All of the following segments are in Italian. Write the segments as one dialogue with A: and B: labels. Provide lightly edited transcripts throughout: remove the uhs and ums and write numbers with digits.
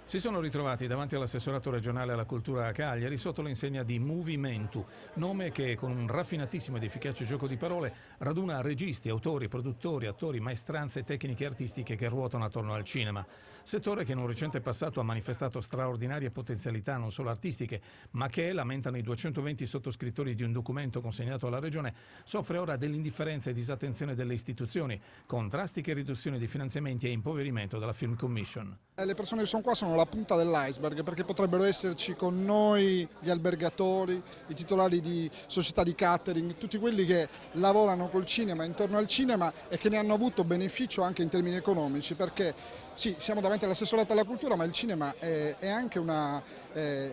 A: Si sono ritrovati davanti all'assessorato regionale alla cultura a Cagliari sotto l'insegna di Movimentu, nome che con un raffinatissimo ed efficace gioco di parole raduna registi, autori, produttori, attori, maestranze tecniche e artistiche che ruotano attorno al cinema. Settore che in un recente passato ha manifestato straordinarie potenzialità non solo artistiche, ma che, lamentano i 220 sottoscrittori di un documento consegnato alla Regione, soffre ora dell'indifferenza e disattenzione delle istituzioni, con drastiche riduzioni di finanziamenti e impoverimento della Film Commission.
B: Le persone che sono qua sono la punta dell'iceberg, perché potrebbero esserci con noi gli albergatori, i titolari di società di catering, tutti quelli che lavorano col cinema, intorno al cinema, e che ne hanno avuto beneficio anche in termini economici, perché sì, siamo davanti all'assessorato alla cultura, ma il cinema è anche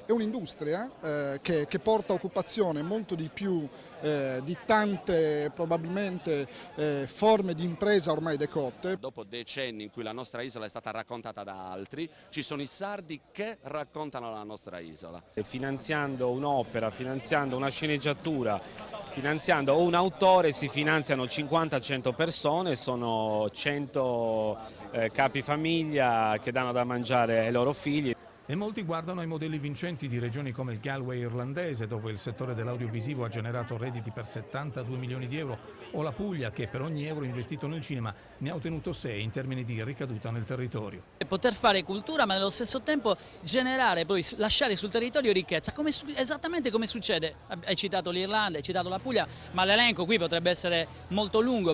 B: un'industria che porta occupazione molto di più di tante probabilmente forme di impresa ormai decotte.
C: Dopo decenni in cui la nostra isola è stata raccontata da altri, ci sono i sardi che raccontano la nostra isola.
D: Finanziando un'opera, finanziando una sceneggiatura, finanziando un autore si finanziano 50-100 persone, sono 100 capifamiglia che danno da mangiare ai loro figli.
A: E molti guardano ai modelli vincenti di regioni come il Galway irlandese, dove il settore dell'audiovisivo ha generato redditi per 72 milioni di euro, o la Puglia, che per ogni euro investito nel cinema ne ha ottenuto 6 in termini di ricaduta nel territorio.
E: Poter fare cultura, ma nello stesso tempo generare, poi lasciare sul territorio ricchezza, esattamente come succede. Hai citato l'Irlanda, hai citato la Puglia, ma l'elenco qui potrebbe essere molto lungo.